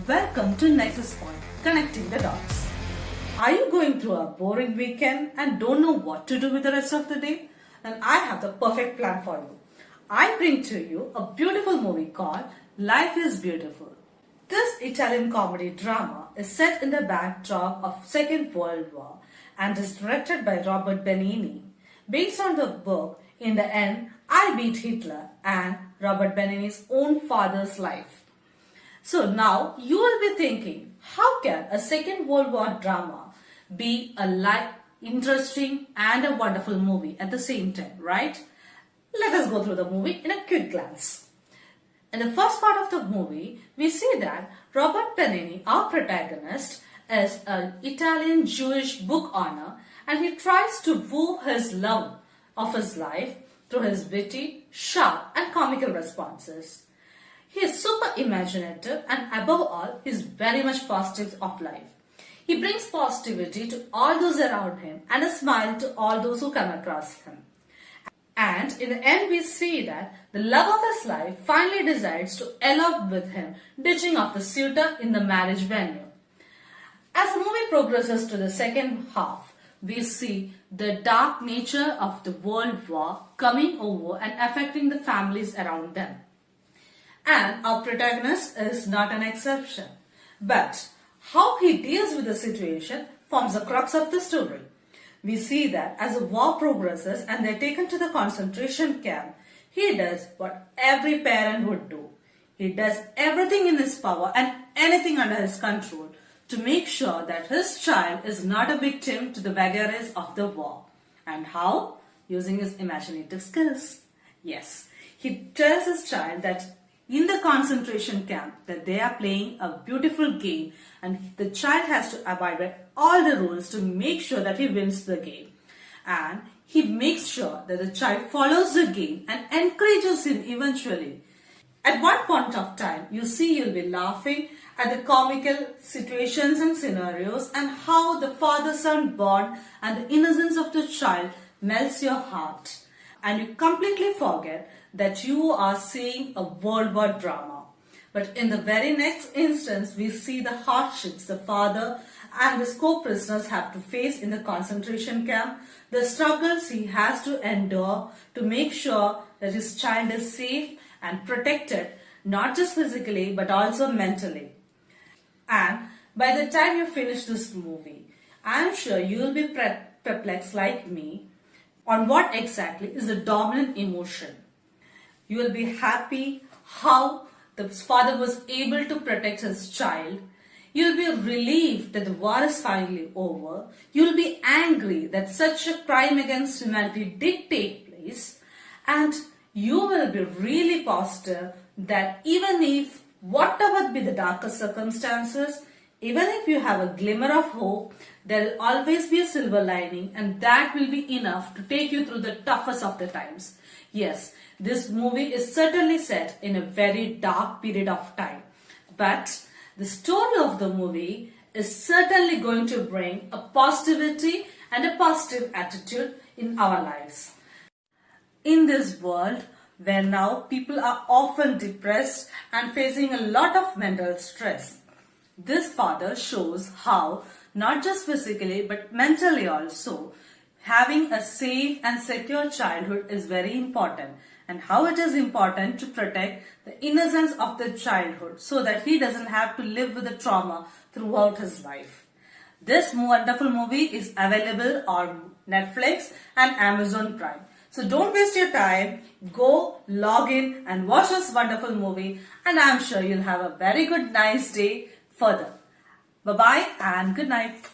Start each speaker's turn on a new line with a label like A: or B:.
A: Welcome to Nexus Point, connecting the dots. Are you going through a boring weekend and don't know what to do with the rest of the day? Then I have the perfect plan for you. I bring to you a beautiful movie called Life is Beautiful. This Italian comedy drama is set in the backdrop of Second World War and is directed by Roberto Benigni. Based on the book, In the End, I Beat Hitler and Roberto Benigni's own father's life. So now you will be thinking, how can a Second World War drama be a light, interesting and a wonderful movie at the same time, right? Let us go through the movie in a quick glance. In the first part of the movie, we see that Roberto Benigni, our protagonist, is an Italian Jewish book owner and he tries to woo his love of his life through his witty, sharp and comical responses. He is super imaginative and above all, he is very much positive of life. He brings positivity to all those around him and a smile to all those who come across him. And in the end, we see that the love of his life finally decides to elope with him, ditching off the suitor in the marriage venue. As the movie progresses to the second half, we see the dark nature of the World War coming over and affecting the families around them. And our protagonist is not an exception. But how he deals with the situation forms the crux of the story. We see that as the war progresses and they are taken to the concentration camp, he does what every parent would do. He does everything in his power and anything under his control to make sure that his child is not a victim to the vagaries of the war. And how? Using his imaginative skills. Yes, he tells his child that in the concentration camp that they are playing a beautiful game and the child has to abide by all the rules to make sure that he wins the game. And he makes sure that the child follows the game and encourages him eventually. At one point of time, you'll be laughing at the comical situations and scenarios and how the father-son bond and the innocence of the child melts your heart. And you completely forget that you are seeing a World War drama. But in the very next instance, we see the hardships the father and his co-prisoners have to face in the concentration camp, the struggles he has to endure to make sure that his child is safe and protected, not just physically but also mentally. And by the time you finish this movie, I am sure you will be perplexed like me on what exactly is the dominant emotion. You will be happy how the father was able to protect his child. You will be relieved that the war is finally over. You will be angry that such a crime against humanity did take place. And you will be really positive that even if whatever be the darkest circumstances, even if you have a glimmer of hope, there will always be a silver lining and that will be enough to take you through the toughest of the times. Yes, this movie is certainly set in a very dark period of time. But the story of the movie is certainly going to bring a positivity and a positive attitude in our lives. In this world where now people are often depressed and facing a lot of mental stress, this father shows how not just physically but mentally also having a safe and secure childhood is very important and how it is important to protect the innocence of the childhood so that he doesn't have to live with the trauma throughout his life. This wonderful movie is available on Netflix and Amazon Prime. So don't waste your time, go log in and watch this wonderful movie and I'm sure you'll have a very good nice day further. Bye-bye and good night.